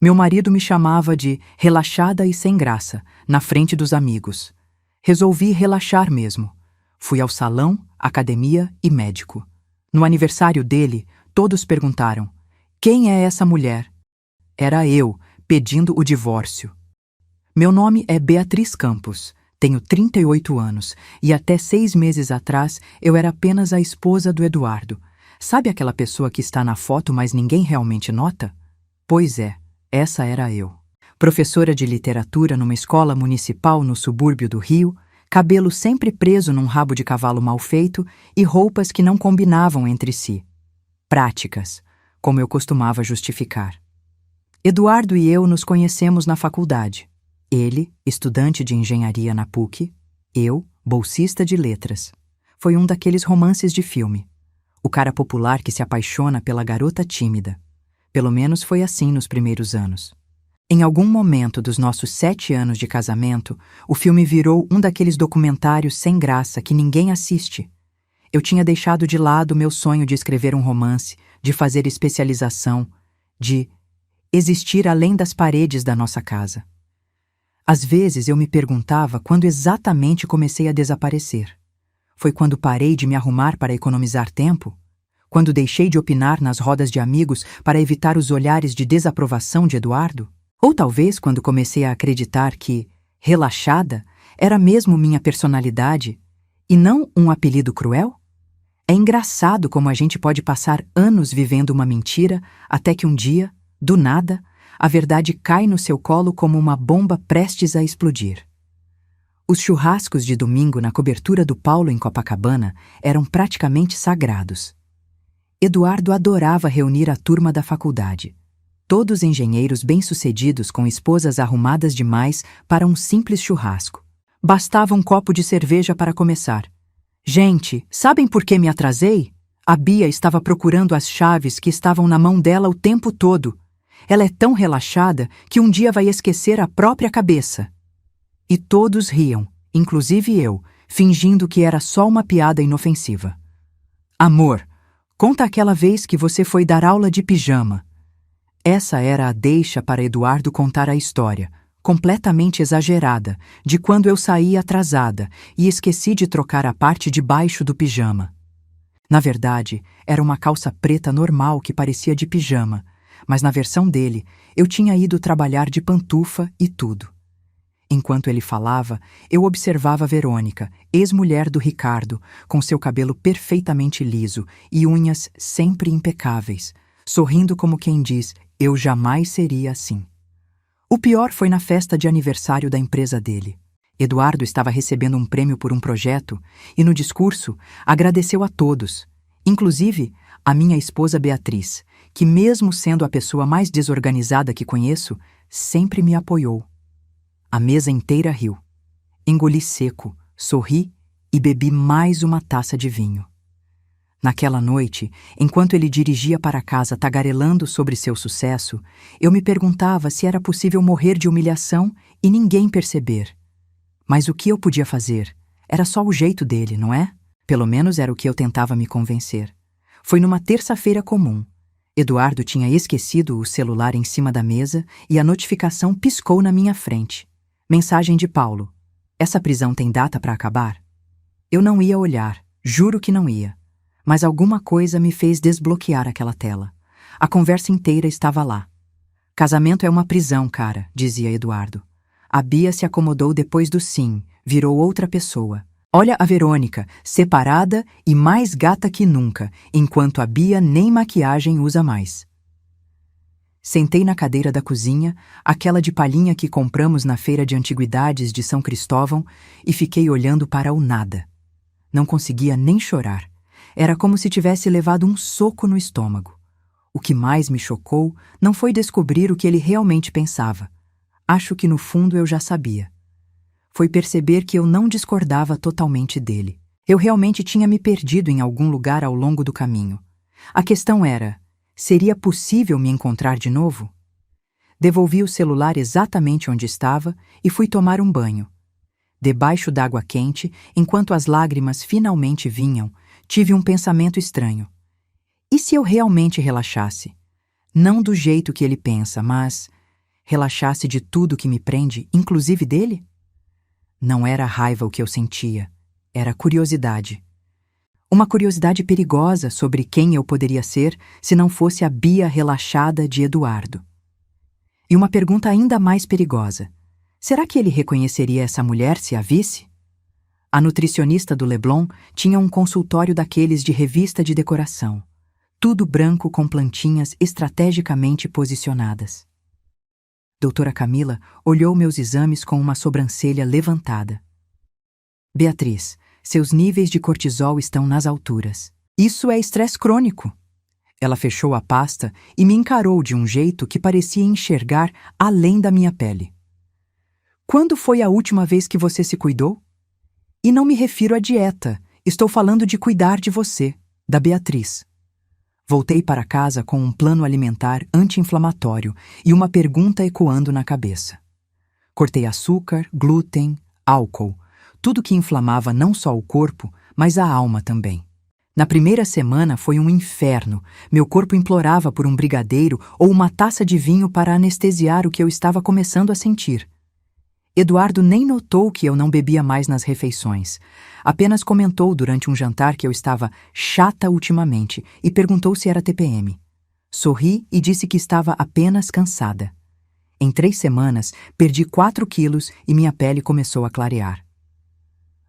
Meu marido me chamava de relaxada e sem graça, na frente dos amigos. Resolvi relaxar mesmo. Fui ao salão, academia e médico. No aniversário dele, todos perguntaram: quem é essa mulher? Era eu, pedindo o divórcio. Meu nome é Beatriz Campos, tenho 38 anos e até 6 meses atrás eu era apenas a esposa do Eduardo. Sabe aquela pessoa que está na foto, mas ninguém realmente nota? Pois é, essa era eu. Professora de literatura numa escola municipal no subúrbio do Rio, cabelo sempre preso num rabo de cavalo mal feito e roupas que não combinavam entre si. Práticas, como eu costumava justificar. Eduardo e eu nos conhecemos na faculdade. Ele, estudante de engenharia na PUC, eu, bolsista de letras. Foi um daqueles romances de filme. O cara popular que se apaixona pela garota tímida. Pelo menos foi assim nos primeiros anos. Em algum momento dos nossos 7 anos de casamento, o filme virou um daqueles documentários sem graça que ninguém assiste. Eu tinha deixado de lado meu sonho de escrever um romance, de fazer especialização, de existir além das paredes da nossa casa. Às vezes eu me perguntava quando exatamente comecei a desaparecer. Foi quando parei de me arrumar para economizar tempo? Quando deixei de opinar nas rodas de amigos para evitar os olhares de desaprovação de Eduardo? Ou talvez quando comecei a acreditar que relaxada era mesmo minha personalidade e não um apelido cruel? É engraçado como a gente pode passar anos vivendo uma mentira até que um dia, do nada, a verdade cai no seu colo como uma bomba prestes a explodir. Os churrascos de domingo na cobertura do Paulo em Copacabana eram praticamente sagrados. Eduardo adorava reunir a turma da faculdade. Todos engenheiros bem-sucedidos com esposas arrumadas demais para um simples churrasco. Bastava um copo de cerveja para começar. Gente, sabem por que me atrasei? A Bia estava procurando as chaves que estavam na mão dela o tempo todo. Ela é tão relaxada que um dia vai esquecer a própria cabeça. E todos riam, inclusive eu, fingindo que era só uma piada inofensiva. Amor, conta aquela vez que você foi dar aula de pijama. Essa era a deixa para Eduardo contar a história, completamente exagerada, de quando eu saí atrasada e esqueci de trocar a parte de baixo do pijama. Na verdade, era uma calça preta normal que parecia de pijama, mas na versão dele, eu tinha ido trabalhar de pantufa e tudo. Enquanto ele falava, eu observava Verônica, ex-mulher do Ricardo, com seu cabelo perfeitamente liso e unhas sempre impecáveis, sorrindo como quem diz: eu jamais seria assim. O pior foi na festa de aniversário da empresa dele. Eduardo estava recebendo um prêmio por um projeto e, no discurso, agradeceu a todos, inclusive a minha esposa Beatriz, que, mesmo sendo a pessoa mais desorganizada que conheço, sempre me apoiou. A mesa inteira riu. Engoli seco, sorri e bebi mais uma taça de vinho. Naquela noite, enquanto ele dirigia para casa tagarelando sobre seu sucesso, eu me perguntava se era possível morrer de humilhação e ninguém perceber. Mas o que eu podia fazer? Era só o jeito dele, não é? Pelo menos era o que eu tentava me convencer. Foi numa terça-feira comum. Eduardo tinha esquecido o celular em cima da mesa e a notificação piscou na minha frente. Mensagem de Paulo: essa prisão tem data para acabar? Eu não ia olhar, juro que não ia. Mas alguma coisa me fez desbloquear aquela tela. A conversa inteira estava lá. Casamento é uma prisão, cara, dizia Eduardo. A Bia se acomodou depois do sim, virou outra pessoa. Olha a Verônica, separada e mais gata que nunca, enquanto a Bia nem maquiagem usa mais. Sentei na cadeira da cozinha, aquela de palhinha que compramos na feira de antiguidades de São Cristóvão, e fiquei olhando para o nada. Não conseguia nem chorar. Era como se tivesse levado um soco no estômago. O que mais me chocou não foi descobrir o que ele realmente pensava. Acho que no fundo eu já sabia. Foi perceber que eu não discordava totalmente dele. Eu realmente tinha me perdido em algum lugar ao longo do caminho. A questão era: seria possível me encontrar de novo? Devolvi o celular exatamente onde estava e fui tomar um banho. Debaixo d'água quente, enquanto as lágrimas finalmente vinham, tive um pensamento estranho. E se eu realmente relaxasse? Não do jeito que ele pensa, mas relaxasse de tudo que me prende, inclusive dele? Não era raiva o que eu sentia, era curiosidade. Uma curiosidade perigosa sobre quem eu poderia ser se não fosse a Bia relaxada de Eduardo. E uma pergunta ainda mais perigosa: será que ele reconheceria essa mulher se a visse? A nutricionista do Leblon tinha um consultório daqueles de revista de decoração, tudo branco com plantinhas estrategicamente posicionadas. Doutora Camila olhou meus exames com uma sobrancelha levantada. Beatriz, seus níveis de cortisol estão nas alturas. Isso é estresse crônico. Ela fechou a pasta e me encarou de um jeito que parecia enxergar além da minha pele. Quando foi a última vez que você se cuidou? E não me refiro à dieta, estou falando de cuidar de você, da Beatriz. Voltei para casa com um plano alimentar anti-inflamatório e uma pergunta ecoando na cabeça. Cortei açúcar, glúten, álcool, tudo que inflamava não só o corpo, mas a alma também. Na primeira semana foi um inferno, meu corpo implorava por um brigadeiro ou uma taça de vinho para anestesiar o que eu estava começando a sentir. Eduardo nem notou que eu não bebia mais nas refeições. Apenas comentou durante um jantar que eu estava chata ultimamente e perguntou se era TPM. Sorri e disse que estava apenas cansada. Em 3 semanas, perdi 4 quilos e minha pele começou a clarear.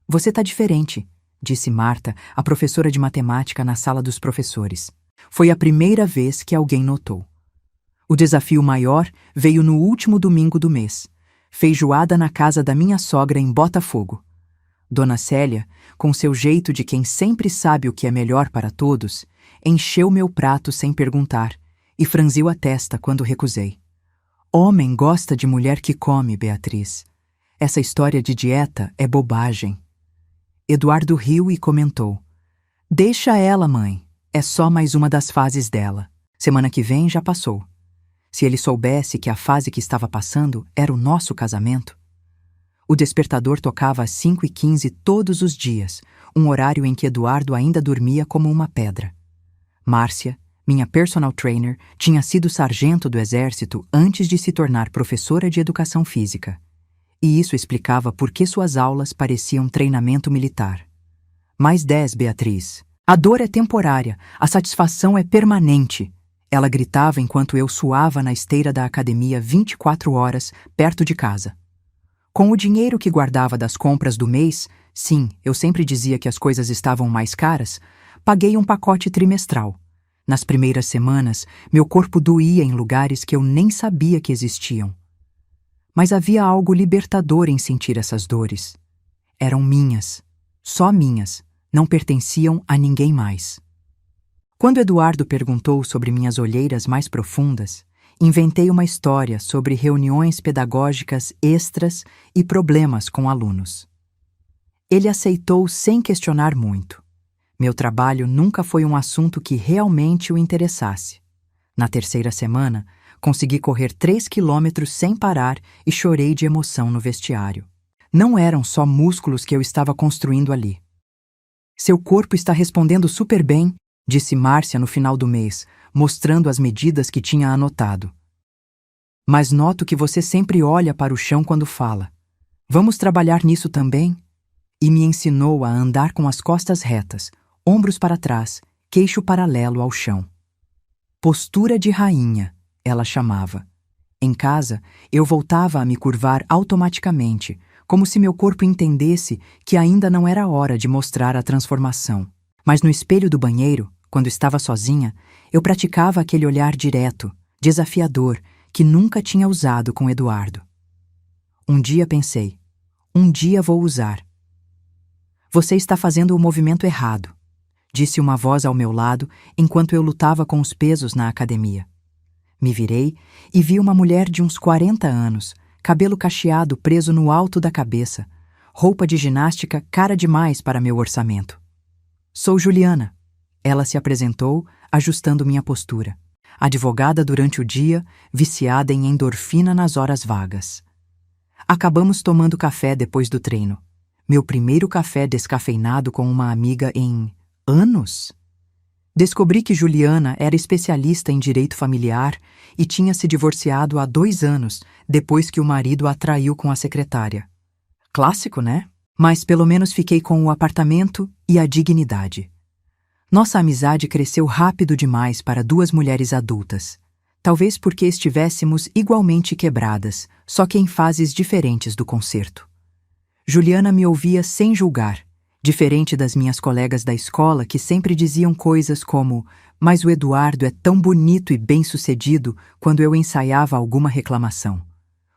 Você tá diferente, disse Marta, a professora de matemática na sala dos professores. Foi a primeira vez que alguém notou. O desafio maior veio no último domingo do mês. Feijoada na casa da minha sogra em Botafogo. Dona Célia, com seu jeito de quem sempre sabe o que é melhor para todos, encheu meu prato sem perguntar e franziu a testa quando recusei. Homem gosta de mulher que come, Beatriz. Essa história de dieta é bobagem. Eduardo riu e comentou: deixa ela, mãe. É só mais uma das fases dela. Semana que vem já passou. Se ele soubesse que a fase que estava passando era o nosso casamento. O despertador tocava às 5h15 todos os dias, um horário em que Eduardo ainda dormia como uma pedra. Márcia, minha personal trainer, tinha sido sargento do exército antes de se tornar professora de educação física. E isso explicava por que suas aulas pareciam treinamento militar. Mais 10, Beatriz. A dor é temporária, a satisfação é permanente. Ela gritava enquanto eu suava na esteira da academia 24 horas, perto de casa. Com o dinheiro que guardava das compras do mês, sim, eu sempre dizia que as coisas estavam mais caras, paguei um pacote trimestral. Nas primeiras semanas, meu corpo doía em lugares que eu nem sabia que existiam. Mas havia algo libertador em sentir essas dores. Eram minhas, só minhas, não pertenciam a ninguém mais. Quando Eduardo perguntou sobre minhas olheiras mais profundas, inventei uma história sobre reuniões pedagógicas extras e problemas com alunos. Ele aceitou sem questionar muito. Meu trabalho nunca foi um assunto que realmente o interessasse. Na 3ª semana, consegui correr 3 quilômetros sem parar e chorei de emoção no vestiário. Não eram só músculos que eu estava construindo ali. Seu corpo está respondendo super bem, disse Márcia no final do mês, mostrando as medidas que tinha anotado. Mas noto que você sempre olha para o chão quando fala. Vamos trabalhar nisso também? E me ensinou a andar com as costas retas, ombros para trás, queixo paralelo ao chão. Postura de rainha, ela chamava. Em casa, eu voltava a me curvar automaticamente, como se meu corpo entendesse que ainda não era hora de mostrar a transformação. Mas no espelho do banheiro, quando estava sozinha, eu praticava aquele olhar direto, desafiador, que nunca tinha usado com Eduardo. Um dia pensei, um dia vou usar. Você está fazendo o movimento errado, disse uma voz ao meu lado enquanto eu lutava com os pesos na academia. Me virei e vi uma mulher de uns 40 anos, cabelo cacheado preso no alto da cabeça, roupa de ginástica cara demais para meu orçamento. Sou Juliana. Ela se apresentou, ajustando minha postura. Advogada durante o dia, viciada em endorfina nas horas vagas. Acabamos tomando café depois do treino. Meu primeiro café descafeinado com uma amiga em anos. Descobri que Juliana era especialista em direito familiar e tinha se divorciado há 2 anos, depois que o marido a traiu com a secretária. Clássico, né? Mas pelo menos fiquei com o apartamento e a dignidade. Nossa amizade cresceu rápido demais para 2 mulheres adultas. Talvez porque estivéssemos igualmente quebradas, só que em fases diferentes do concerto. Juliana me ouvia sem julgar, diferente das minhas colegas da escola que sempre diziam coisas como "mas o Eduardo é tão bonito e bem-sucedido" quando eu ensaiava alguma reclamação.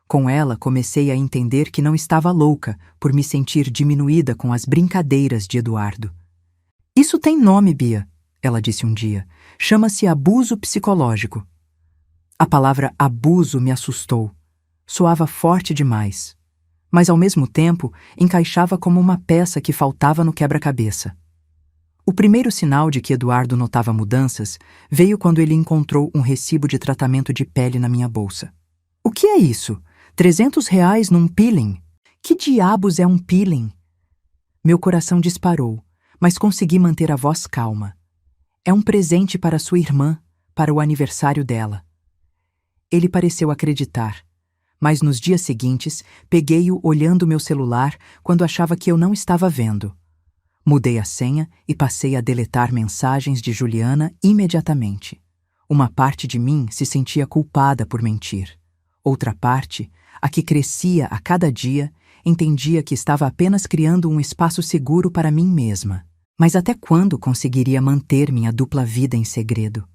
Com ela, comecei a entender que não estava louca por me sentir diminuída com as brincadeiras de Eduardo. "Isso tem nome, Bia", ela disse um dia. "Chama-se abuso psicológico." A palavra abuso me assustou. Soava forte demais. Mas, ao mesmo tempo, encaixava como uma peça que faltava no quebra-cabeça. O primeiro sinal de que Eduardo notava mudanças veio quando ele encontrou um recibo de tratamento de pele na minha bolsa. "O que é isso? R$ 300 num peeling? Que diabos é um peeling?" Meu coração disparou, mas consegui manter a voz calma. "É um presente para sua irmã, para o aniversário dela." Ele pareceu acreditar, mas nos dias seguintes peguei-o olhando meu celular quando achava que eu não estava vendo. Mudei a senha e passei a deletar mensagens de Juliana imediatamente. Uma parte de mim se sentia culpada por mentir. Outra parte, a que crescia a cada dia, entendia que estava apenas criando um espaço seguro para mim mesma. Mas até quando conseguiria manter minha dupla vida em segredo?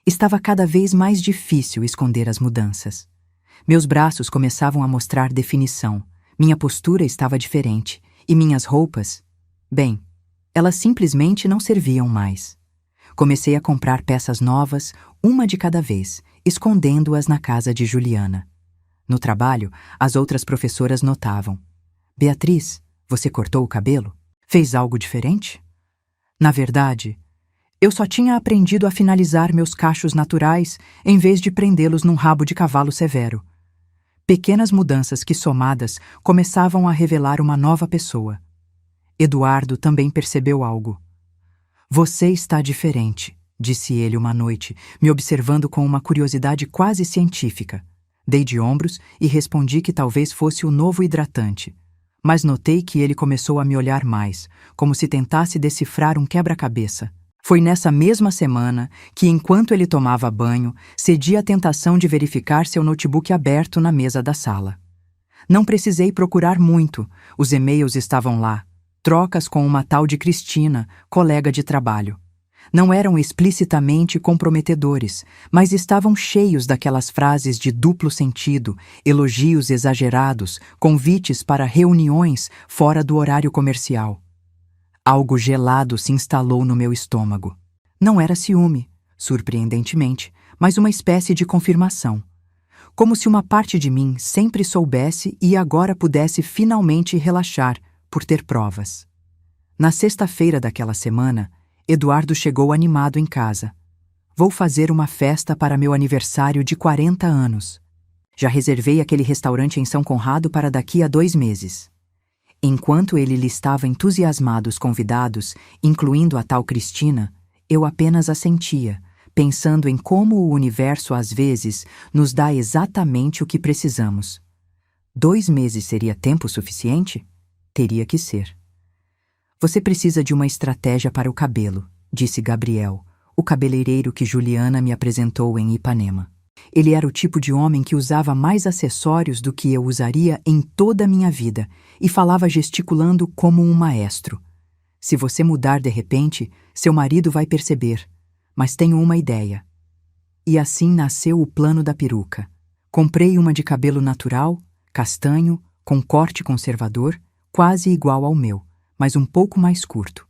Estava cada vez mais difícil esconder as mudanças. Meus braços começavam a mostrar definição, minha postura estava diferente, e minhas roupas, bem, elas simplesmente não serviam mais. Comecei a comprar peças novas, uma de cada vez, escondendo-as na casa de Juliana. No trabalho, as outras professoras notavam. "Beatriz, você cortou o cabelo? Fez algo diferente?" Na verdade, eu só tinha aprendido a finalizar meus cachos naturais em vez de prendê-los num rabo de cavalo severo. Pequenas mudanças que, somadas, começavam a revelar uma nova pessoa. Eduardo também percebeu algo. "Você está diferente", disse ele uma noite, me observando com uma curiosidade quase científica. Dei de ombros e respondi que talvez fosse o novo hidratante. Mas notei que ele começou a me olhar mais, como se tentasse decifrar um quebra-cabeça. Foi nessa mesma semana que, enquanto ele tomava banho, cedi à tentação de verificar seu notebook aberto na mesa da sala. Não precisei procurar muito, os e-mails estavam lá, trocas com uma tal de Cristina, colega de trabalho. Não eram explicitamente comprometedores, mas estavam cheios daquelas frases de duplo sentido, elogios exagerados, convites para reuniões fora do horário comercial. Algo gelado se instalou no meu estômago. Não era ciúme, surpreendentemente, mas uma espécie de confirmação. Como se uma parte de mim sempre soubesse e agora pudesse finalmente relaxar por ter provas. Na sexta-feira daquela semana, Eduardo chegou animado em casa. "Vou fazer uma festa para meu aniversário de 40 anos. Já reservei aquele restaurante em São Conrado para daqui a 2 meses." Enquanto ele listava entusiasmado os convidados, incluindo a tal Cristina, eu apenas assentia, pensando em como o universo às vezes nos dá exatamente o que precisamos. 2 meses seria tempo suficiente? Teria que ser. "Você precisa de uma estratégia para o cabelo", disse Gabriel, o cabeleireiro que Juliana me apresentou em Ipanema. Ele era o tipo de homem que usava mais acessórios do que eu usaria em toda a minha vida e falava gesticulando como um maestro. "Se você mudar de repente, seu marido vai perceber, mas tenho uma ideia." E assim nasceu o plano da peruca. Comprei uma de cabelo natural, castanho, com corte conservador, quase igual ao meu, mas um pouco mais curto.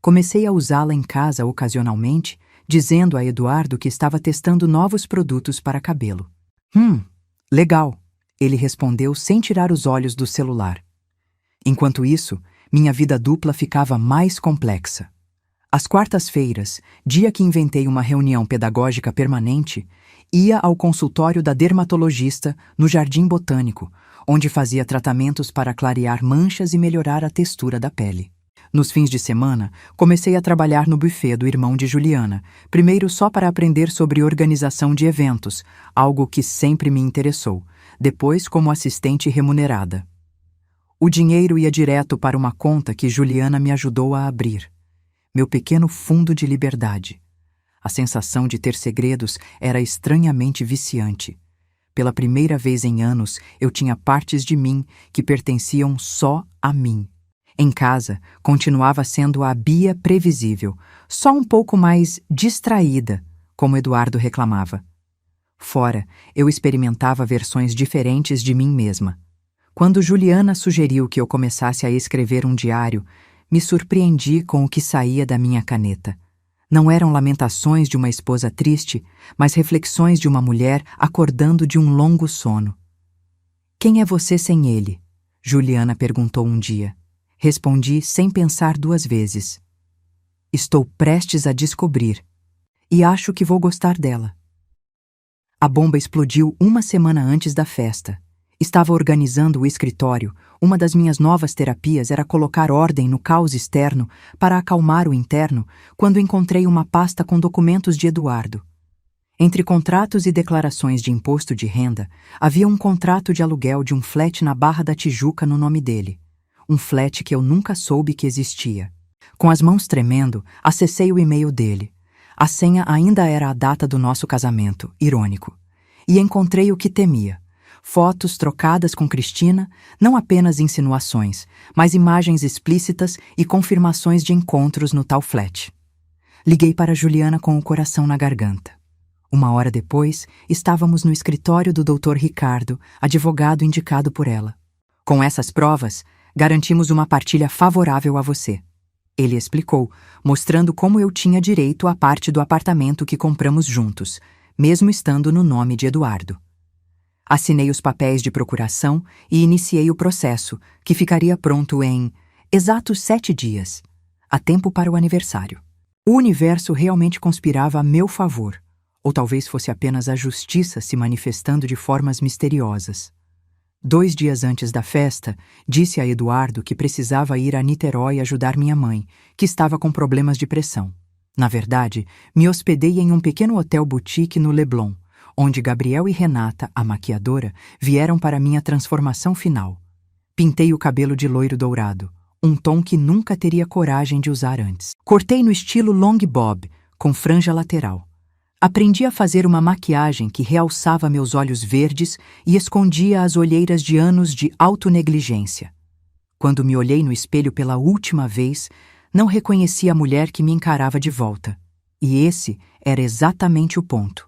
Comecei a usá-la em casa ocasionalmente, dizendo a Eduardo que estava testando novos produtos para cabelo. Legal", ele respondeu sem tirar os olhos do celular. Enquanto isso, minha vida dupla ficava mais complexa. Às quartas-feiras, dia que inventei uma reunião pedagógica permanente, ia ao consultório da dermatologista no Jardim Botânico, onde fazia tratamentos para clarear manchas e melhorar a textura da pele. Nos fins de semana, comecei a trabalhar no buffet do irmão de Juliana, primeiro só para aprender sobre organização de eventos, algo que sempre me interessou, depois como assistente remunerada. O dinheiro ia direto para uma conta que Juliana me ajudou a abrir. Meu pequeno fundo de liberdade. A sensação de ter segredos era estranhamente viciante. Pela primeira vez em anos, eu tinha partes de mim que pertenciam só a mim. Em casa, continuava sendo a Bia previsível, só um pouco mais distraída, como Eduardo reclamava. Fora, eu experimentava versões diferentes de mim mesma. Quando Juliana sugeriu que eu começasse a escrever um diário, me surpreendi com o que saía da minha caneta. Não eram lamentações de uma esposa triste, mas reflexões de uma mulher acordando de um longo sono. "Quem é você sem ele?" Juliana perguntou um dia. Respondi sem pensar duas vezes. "Estou prestes a descobrir. E acho que vou gostar dela." A bomba explodiu uma semana antes da festa. Estava organizando o escritório. Uma das minhas novas terapias era colocar ordem no caos externo para acalmar o interno, quando encontrei uma pasta com documentos de Eduardo. Entre contratos e declarações de imposto de renda, havia um contrato de aluguel de um flat na Barra da Tijuca no nome dele. Um flat que eu nunca soube que existia. Com as mãos tremendo, acessei o e-mail dele. A senha ainda era a data do nosso casamento, irônico. E encontrei o que temia. Fotos trocadas com Cristina, não apenas insinuações, mas imagens explícitas e confirmações de encontros no tal flat. Liguei para Juliana com o coração na garganta. Uma hora depois, estávamos no escritório do Dr. Ricardo, advogado indicado por ela. "Com essas provas, garantimos uma partilha favorável a você." Ele explicou, mostrando como eu tinha direito à parte do apartamento que compramos juntos, mesmo estando no nome de Eduardo. Assinei os papéis de procuração e iniciei o processo, que ficaria pronto em exatos 7 dias, a tempo para o aniversário. O universo realmente conspirava a meu favor, ou talvez fosse apenas a justiça se manifestando de formas misteriosas. 2 dias antes da festa, disse a Eduardo que precisava ir a Niterói ajudar minha mãe, que estava com problemas de pressão. Na verdade, me hospedei em um pequeno hotel boutique no Leblon, onde Gabriel e Renata, a maquiadora, vieram para minha transformação final. Pintei o cabelo de loiro dourado, um tom que nunca teria coragem de usar antes. Cortei no estilo long bob, com franja lateral. Aprendi a fazer uma maquiagem que realçava meus olhos verdes e escondia as olheiras de anos de autonegligência. Quando me olhei no espelho pela última vez, não reconheci a mulher que me encarava de volta. E esse era exatamente o ponto.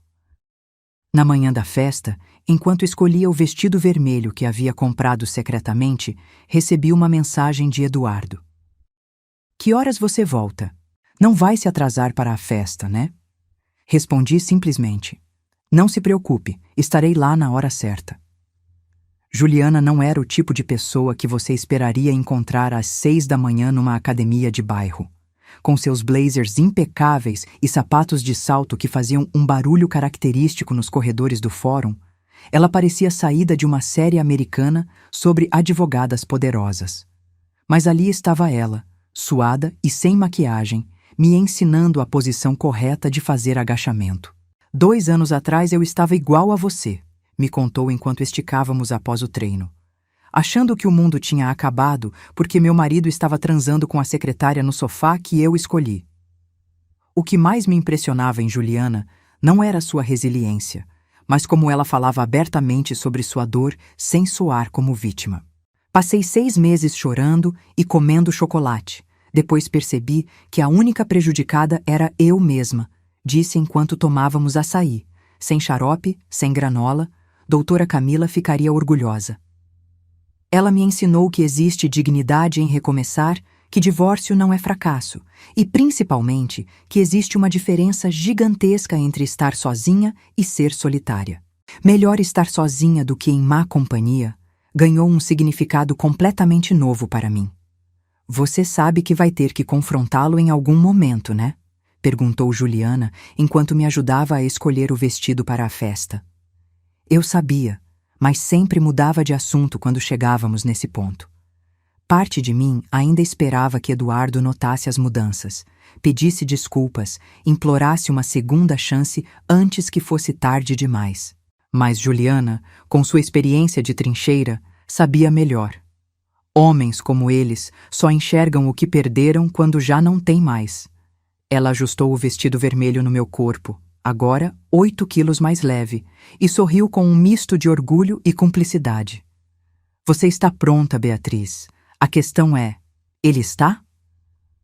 Na manhã da festa, enquanto escolhia o vestido vermelho que havia comprado secretamente, recebi uma mensagem de Eduardo. "Que horas você volta? Não vai se atrasar para a festa, né?" Respondi simplesmente: "Não se preocupe, estarei lá na hora certa." Juliana não era o tipo de pessoa que você esperaria encontrar às 6 da manhã numa academia de bairro. Com seus blazers impecáveis e sapatos de salto que faziam um barulho característico nos corredores do fórum, ela parecia saída de uma série americana sobre advogadas poderosas. Mas ali estava ela, suada e sem maquiagem, me ensinando a posição correta de fazer agachamento. 2 anos atrás eu estava igual a você, me contou enquanto esticávamos após o treino. Achando que o mundo tinha acabado porque meu marido estava transando com a secretária no sofá que eu escolhi. O que mais me impressionava em Juliana não era sua resiliência, mas como ela falava abertamente sobre sua dor sem soar como vítima. Passei 6 meses chorando e comendo chocolate. Depois percebi que a única prejudicada era eu mesma, disse enquanto tomávamos açaí. Sem xarope, sem granola, doutora Camila ficaria orgulhosa. Ela me ensinou que existe dignidade em recomeçar, que divórcio não é fracasso, e principalmente que existe uma diferença gigantesca entre estar sozinha e ser solitária. Melhor estar sozinha do que em má companhia ganhou um significado completamente novo para mim. "Você sabe que vai ter que confrontá-lo em algum momento, né?" perguntou Juliana enquanto me ajudava a escolher o vestido para a festa. Eu sabia, mas sempre mudava de assunto quando chegávamos nesse ponto. Parte de mim ainda esperava que Eduardo notasse as mudanças, pedisse desculpas, implorasse uma segunda chance antes que fosse tarde demais. Mas Juliana, com sua experiência de trincheira, sabia melhor. Homens como eles só enxergam o que perderam quando já não têm mais. Ela ajustou o vestido vermelho no meu corpo, agora 8 quilos mais leve, e sorriu com um misto de orgulho e cumplicidade. Você está pronta, Beatriz. A questão é, ele está?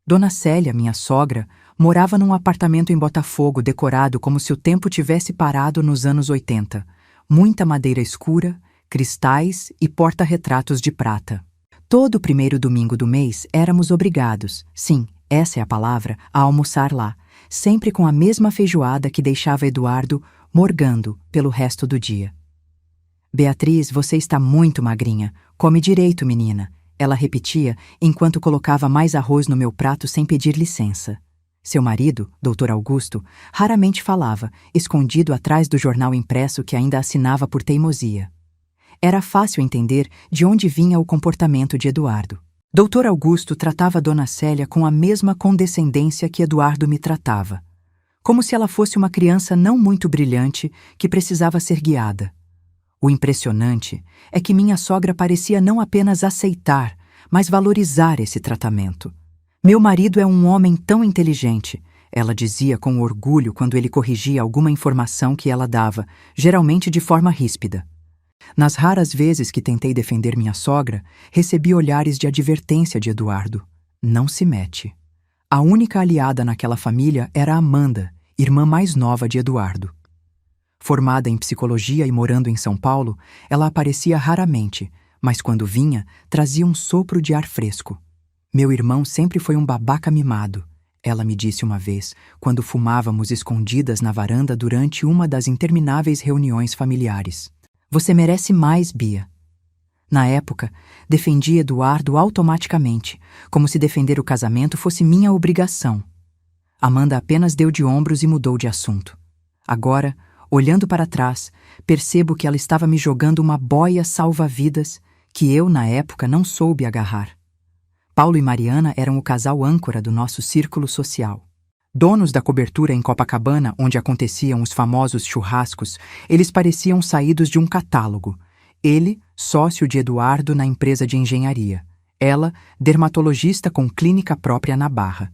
Dona Célia, minha sogra, morava num apartamento em Botafogo decorado como se o tempo tivesse parado nos anos 80. Muita madeira escura, cristais e porta-retratos de prata. Todo primeiro domingo do mês éramos obrigados, sim, essa é a palavra, a almoçar lá, sempre com a mesma feijoada que deixava Eduardo morgando pelo resto do dia. Beatriz, você está muito magrinha. Come direito, menina. Ela repetia enquanto colocava mais arroz no meu prato sem pedir licença. Seu marido, Dr. Augusto, raramente falava, escondido atrás do jornal impresso que ainda assinava por teimosia. Era fácil entender de onde vinha o comportamento de Eduardo. Dr. Augusto tratava Dona Célia com a mesma condescendência que Eduardo me tratava, como se ela fosse uma criança não muito brilhante que precisava ser guiada. O impressionante é que minha sogra parecia não apenas aceitar, mas valorizar esse tratamento. Meu marido é um homem tão inteligente, ela dizia com orgulho quando ele corrigia alguma informação que ela dava, geralmente de forma ríspida. Nas raras vezes que tentei defender minha sogra, recebi olhares de advertência de Eduardo. Não se mete. A única aliada naquela família era Amanda, irmã mais nova de Eduardo. Formada em psicologia e morando em São Paulo, ela aparecia raramente, mas quando vinha, trazia um sopro de ar fresco. Meu irmão sempre foi um babaca mimado, ela me disse uma vez, quando fumávamos escondidas na varanda durante uma das intermináveis reuniões familiares. Você merece mais, Bia. Na época, defendi Eduardo automaticamente, como se defender o casamento fosse minha obrigação. Amanda apenas deu de ombros e mudou de assunto. Agora, olhando para trás, percebo que ela estava me jogando uma boia salva-vidas que eu, na época, não soube agarrar. Paulo e Mariana eram o casal âncora do nosso círculo social. Donos da cobertura em Copacabana, onde aconteciam os famosos churrascos, eles pareciam saídos de um catálogo. Ele, sócio de Eduardo na empresa de engenharia. Ela, dermatologista com clínica própria na Barra.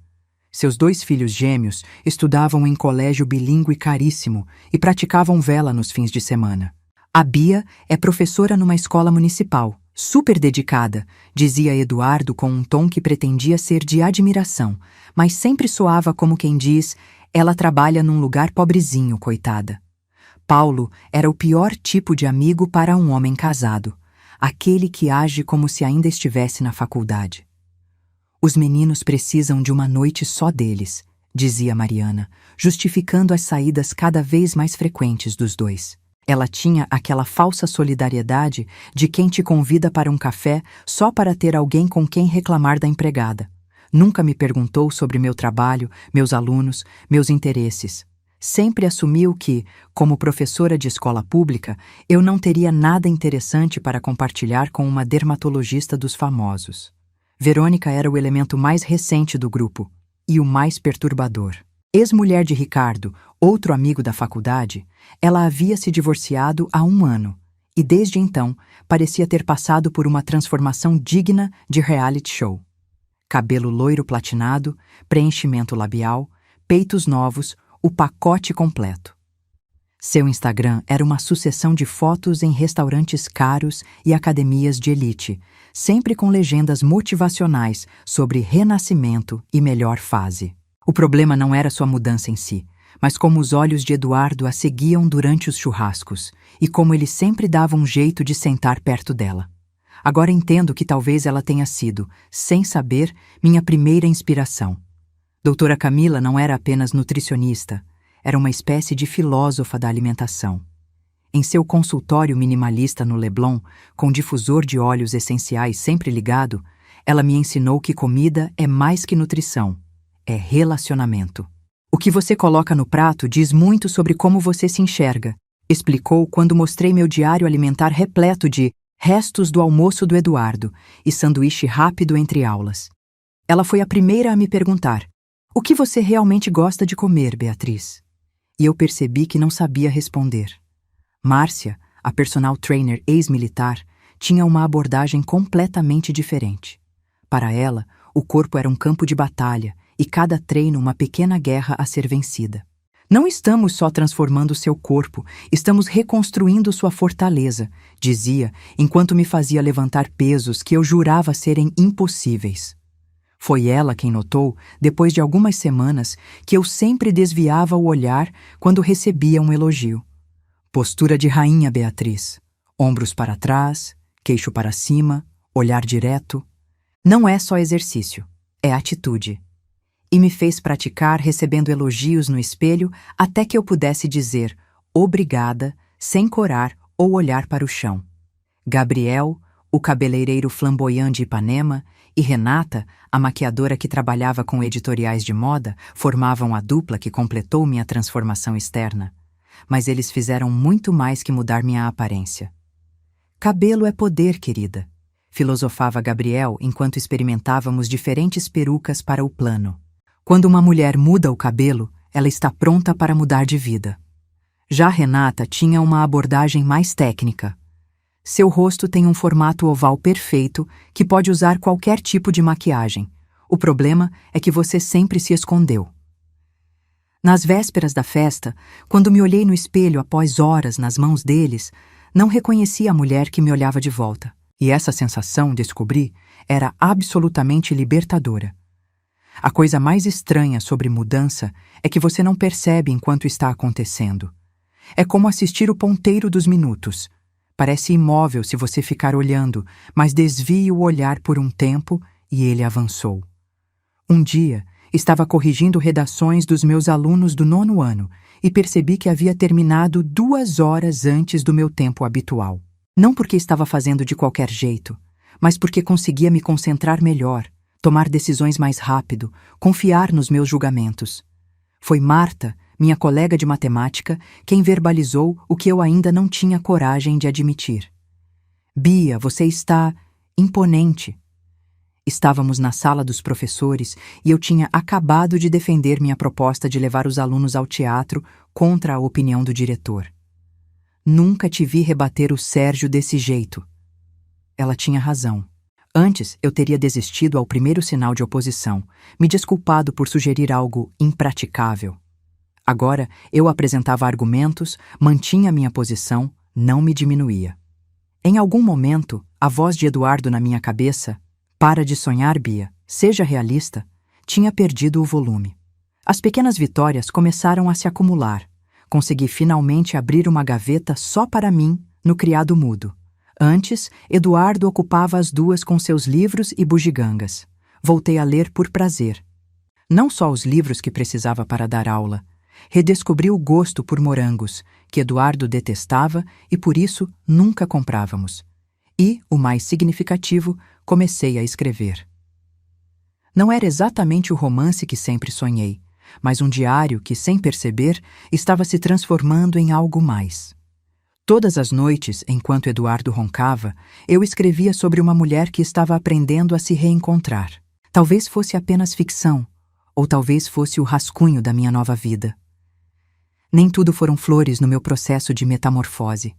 Seus 2 filhos gêmeos estudavam em colégio bilíngue caríssimo e praticavam vela nos fins de semana. A Bia é professora numa escola municipal, super dedicada, dizia Eduardo com um tom que pretendia ser de admiração, mas sempre soava como quem diz, ela trabalha num lugar pobrezinho, coitada. Paulo era o pior tipo de amigo para um homem casado, aquele que age como se ainda estivesse na faculdade. Os meninos precisam de uma noite só deles, dizia Mariana, justificando as saídas cada vez mais frequentes dos dois. Ela tinha aquela falsa solidariedade de quem te convida para um café só para ter alguém com quem reclamar da empregada. Nunca me perguntou sobre meu trabalho, meus alunos, meus interesses. Sempre assumiu que, como professora de escola pública, eu não teria nada interessante para compartilhar com uma dermatologista dos famosos. Verônica era o elemento mais recente do grupo e o mais perturbador. Ex-mulher de Ricardo, outro amigo da faculdade, ela havia se divorciado há 1 ano e, desde então, parecia ter passado por uma transformação digna de reality show. Cabelo loiro platinado, preenchimento labial, peitos novos, o pacote completo. Seu Instagram era uma sucessão de fotos em restaurantes caros e academias de elite, sempre com legendas motivacionais sobre renascimento e melhor fase. O problema não era sua mudança em si, mas como os olhos de Eduardo a seguiam durante os churrascos e como ele sempre dava um jeito de sentar perto dela. Agora entendo que talvez ela tenha sido, sem saber, minha primeira inspiração. Doutora Camila não era apenas nutricionista, era uma espécie de filósofa da alimentação. Em seu consultório minimalista no Leblon, com difusor de óleos essenciais sempre ligado, ela me ensinou que comida é mais que nutrição, é relacionamento. O que você coloca no prato diz muito sobre como você se enxerga, explicou quando mostrei meu diário alimentar repleto de restos do almoço do Eduardo e sanduíche rápido entre aulas. Ela foi a primeira a me perguntar: "O que você realmente gosta de comer, Beatriz?" E eu percebi que não sabia responder. Márcia, a personal trainer ex-militar, tinha uma abordagem completamente diferente. Para ela, o corpo era um campo de batalha e cada treino uma pequena guerra a ser vencida. "Não estamos só transformando seu corpo, estamos reconstruindo sua fortaleza", dizia, enquanto me fazia levantar pesos que eu jurava serem impossíveis. Foi ela quem notou, depois de algumas semanas, que eu sempre desviava o olhar quando recebia um elogio. Postura de rainha, Beatriz. Ombros para trás, queixo para cima, olhar direto. Não é só exercício, é atitude. E me fez praticar recebendo elogios no espelho até que eu pudesse dizer obrigada, sem corar ou olhar para o chão. Gabriel, o cabeleireiro flamboyante de Ipanema, e Renata, a maquiadora que trabalhava com editoriais de moda, formavam a dupla que completou minha transformação externa. Mas eles fizeram muito mais que mudar minha aparência. "Cabelo é poder, querida", filosofava Gabriel enquanto experimentávamos diferentes perucas para o plano. "Quando uma mulher muda o cabelo, ela está pronta para mudar de vida." Já Renata tinha uma abordagem mais técnica. "Seu rosto tem um formato oval perfeito que pode usar qualquer tipo de maquiagem. O problema é que você sempre se escondeu." Nas vésperas da festa, quando me olhei no espelho após horas nas mãos deles, não reconheci a mulher que me olhava de volta. E essa sensação, descobri, era absolutamente libertadora. A coisa mais estranha sobre mudança é que você não percebe enquanto está acontecendo. É como assistir o ponteiro dos minutos. Parece imóvel se você ficar olhando, mas desvie o olhar por um tempo e ele avançou. Um dia, estava corrigindo redações dos meus alunos do 9º ano e percebi que havia terminado 2 horas antes do meu tempo habitual. Não porque estava fazendo de qualquer jeito, mas porque conseguia me concentrar melhor, tomar decisões mais rápido, confiar nos meus julgamentos. Foi Marta, minha colega de matemática, quem verbalizou o que eu ainda não tinha coragem de admitir. "Bia, você está imponente." Estávamos na sala dos professores e eu tinha acabado de defender minha proposta de levar os alunos ao teatro contra a opinião do diretor. "Nunca te vi rebater o Sérgio desse jeito." Ela tinha razão. Antes, eu teria desistido ao primeiro sinal de oposição, me desculpado por sugerir algo impraticável. Agora, eu apresentava argumentos, mantinha minha posição, não me diminuía. Em algum momento, a voz de Eduardo na minha cabeça, "Para de sonhar, Bia, seja realista", tinha perdido o volume. As pequenas vitórias começaram a se acumular. Consegui finalmente abrir uma gaveta só para mim, no criado mudo. Antes, Eduardo ocupava as 2 com seus livros e bugigangas. Voltei a ler por prazer. Não só os livros que precisava para dar aula. Redescobri o gosto por morangos, que Eduardo detestava e por isso nunca comprávamos. E, o mais significativo, comecei a escrever. Não era exatamente o romance que sempre sonhei, mas um diário que, sem perceber, estava se transformando em algo mais. Todas as noites, enquanto Eduardo roncava, eu escrevia sobre uma mulher que estava aprendendo a se reencontrar. Talvez fosse apenas ficção, ou talvez fosse o rascunho da minha nova vida. Nem tudo foram flores no meu processo de metamorfose.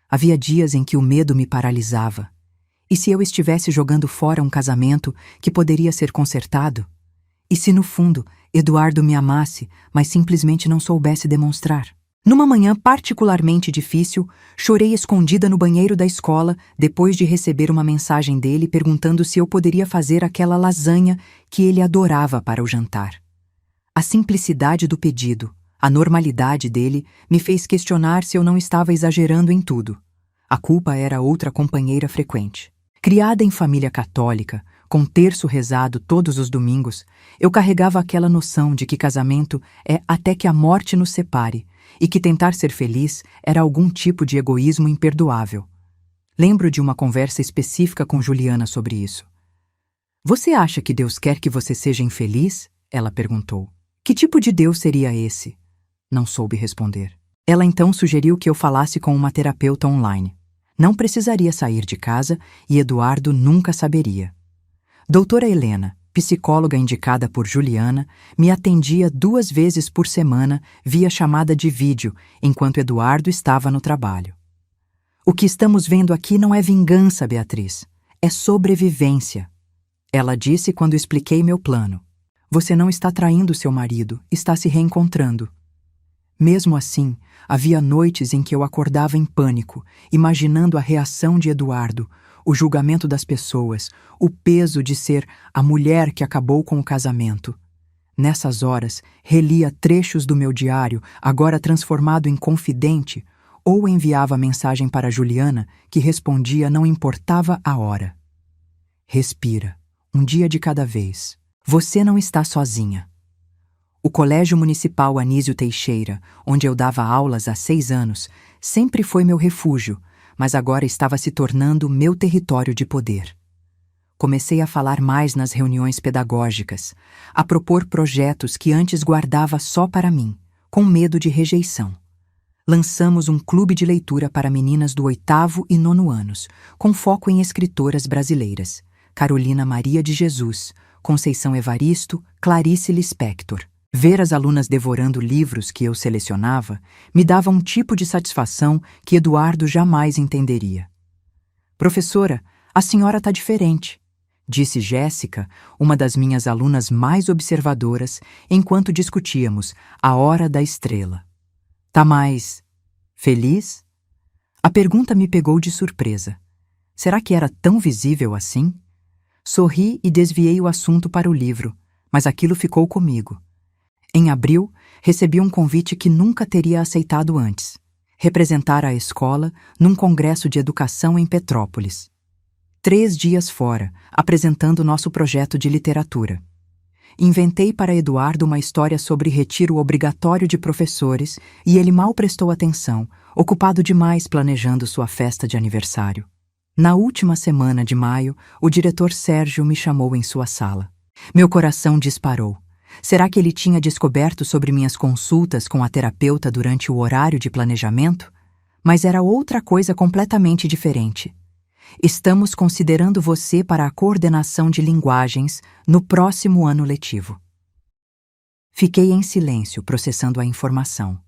Havia dias em que o medo me paralisava. E se eu estivesse jogando fora um casamento que poderia ser consertado? E se, no fundo, Eduardo me amasse, mas simplesmente não soubesse demonstrar? Numa manhã particularmente difícil, chorei escondida no banheiro da escola depois de receber uma mensagem dele perguntando se eu poderia fazer aquela lasanha que ele adorava para o jantar. A simplicidade do pedido, a normalidade dele, me fez questionar se eu não estava exagerando em tudo. A culpa era outra companheira frequente. Criada em família católica, com terço rezado todos os domingos, eu carregava aquela noção de que casamento é até que a morte nos separe e que tentar ser feliz era algum tipo de egoísmo imperdoável. Lembro de uma conversa específica com Juliana sobre isso. "Você acha que Deus quer que você seja infeliz?" ela perguntou. "Que tipo de Deus seria esse?" Não soube responder. Ela então sugeriu que eu falasse com uma terapeuta online. Não precisaria sair de casa e Eduardo nunca saberia. Doutora Helena, psicóloga indicada por Juliana, me atendia 2 vezes por semana via chamada de vídeo, enquanto Eduardo estava no trabalho. O que estamos vendo aqui não é vingança, Beatriz. É sobrevivência. Ela disse quando expliquei meu plano. Você não está traindo seu marido, está se reencontrando. Mesmo assim, havia noites em que eu acordava em pânico, imaginando a reação de Eduardo, o julgamento das pessoas, o peso de ser a mulher que acabou com o casamento. Nessas horas, relia trechos do meu diário, agora transformado em confidente, ou enviava mensagem para Juliana, que respondia não importava a hora. Respira, um dia de cada vez. Você não está sozinha. O Colégio Municipal Anísio Teixeira, onde eu dava aulas há 6 anos, sempre foi meu refúgio, mas agora estava se tornando meu território de poder. Comecei a falar mais nas reuniões pedagógicas, a propor projetos que antes guardava só para mim, com medo de rejeição. Lançamos um clube de leitura para meninas do 8º e 9º anos, com foco em escritoras brasileiras, Carolina Maria de Jesus, Conceição Evaristo, Clarice Lispector. Ver as alunas devorando livros que eu selecionava me dava um tipo de satisfação que Eduardo jamais entenderia. Professora, a senhora está diferente, disse Jéssica, uma das minhas alunas mais observadoras, enquanto discutíamos A Hora da Estrela. Tá mais feliz? A pergunta me pegou de surpresa. Será que era tão visível assim? Sorri e desviei o assunto para o livro, mas aquilo ficou comigo. Em abril, recebi um convite que nunca teria aceitado antes: representar a escola num congresso de educação em Petrópolis. 3 dias fora, apresentando nosso projeto de literatura. Inventei para Eduardo uma história sobre retiro obrigatório de professores e ele mal prestou atenção, ocupado demais planejando sua festa de aniversário. Na última semana de maio, o diretor Sérgio me chamou em sua sala. Meu coração disparou. Será que ele tinha descoberto sobre minhas consultas com a terapeuta durante o horário de planejamento? Mas era outra coisa completamente diferente. Estamos considerando você para a coordenação de linguagens no próximo ano letivo. Fiquei em silêncio, processando a informação.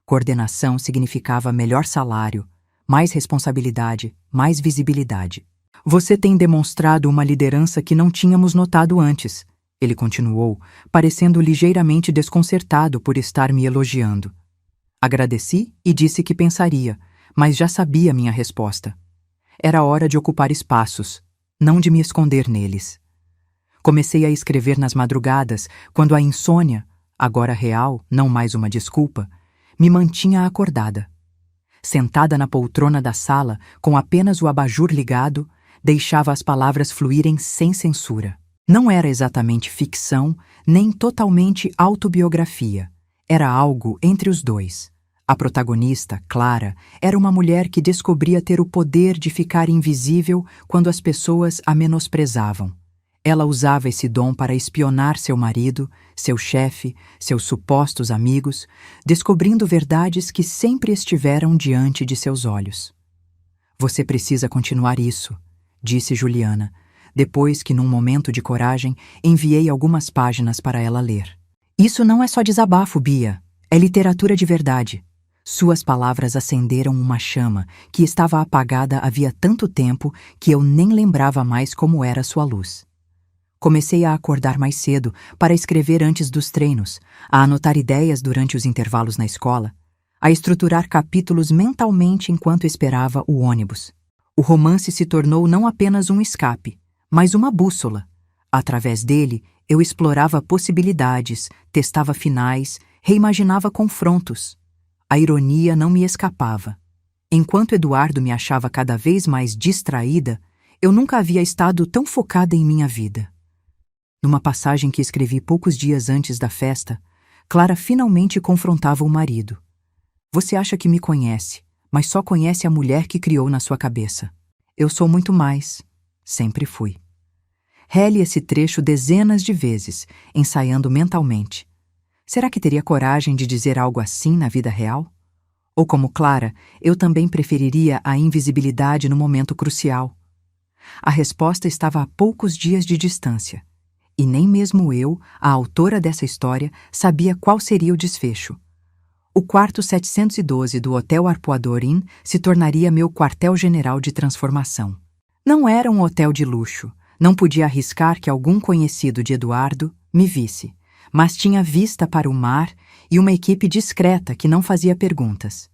Coordenação significava melhor salário, mais responsabilidade, mais visibilidade. Você tem demonstrado uma liderança que não tínhamos notado antes, ele continuou, parecendo ligeiramente desconcertado por estar me elogiando. Agradeci e disse que pensaria, mas já sabia minha resposta. Era hora de ocupar espaços, não de me esconder neles. Comecei a escrever nas madrugadas, quando a insônia, agora real, não mais uma desculpa, me mantinha acordada. Sentada na poltrona da sala, com apenas o abajur ligado, deixava as palavras fluírem sem censura. Não era exatamente ficção, nem totalmente autobiografia. Era algo entre os dois. A protagonista, Clara, era uma mulher que descobria ter o poder de ficar invisível quando as pessoas a menosprezavam. Ela usava esse dom para espionar seu marido, seu chefe, seus supostos amigos, descobrindo verdades que sempre estiveram diante de seus olhos. Você precisa continuar isso, disse Juliana, depois que, num momento de coragem, enviei algumas páginas para ela ler. Isso não é só desabafo, Bia. É literatura de verdade. Suas palavras acenderam uma chama que estava apagada havia tanto tempo que eu nem lembrava mais como era sua luz. Comecei a acordar mais cedo para escrever antes dos treinos, a anotar ideias durante os intervalos na escola, a estruturar capítulos mentalmente enquanto esperava o ônibus. O romance se tornou não apenas um escape, mas uma bússola. Através dele, eu explorava possibilidades, testava finais, reimaginava confrontos. A ironia não me escapava. Enquanto Eduardo me achava cada vez mais distraída, eu nunca havia estado tão focada em minha vida. Numa passagem que escrevi poucos dias antes da festa, Clara finalmente confrontava o marido. Você acha que me conhece, mas só conhece a mulher que criou na sua cabeça. Eu sou muito mais. Sempre fui. Rele esse trecho dezenas de vezes, ensaiando mentalmente. Será que teria coragem de dizer algo assim na vida real? Ou como Clara, eu também preferiria a invisibilidade no momento crucial. A resposta estava a poucos dias de distância. E nem mesmo eu, a autora dessa história, sabia qual seria o desfecho. O quarto 712 do Hotel Arpoador Inn se tornaria meu quartel-general de transformação. Não era um hotel de luxo, não podia arriscar que algum conhecido de Eduardo me visse, mas tinha vista para o mar e uma equipe discreta que não fazia perguntas.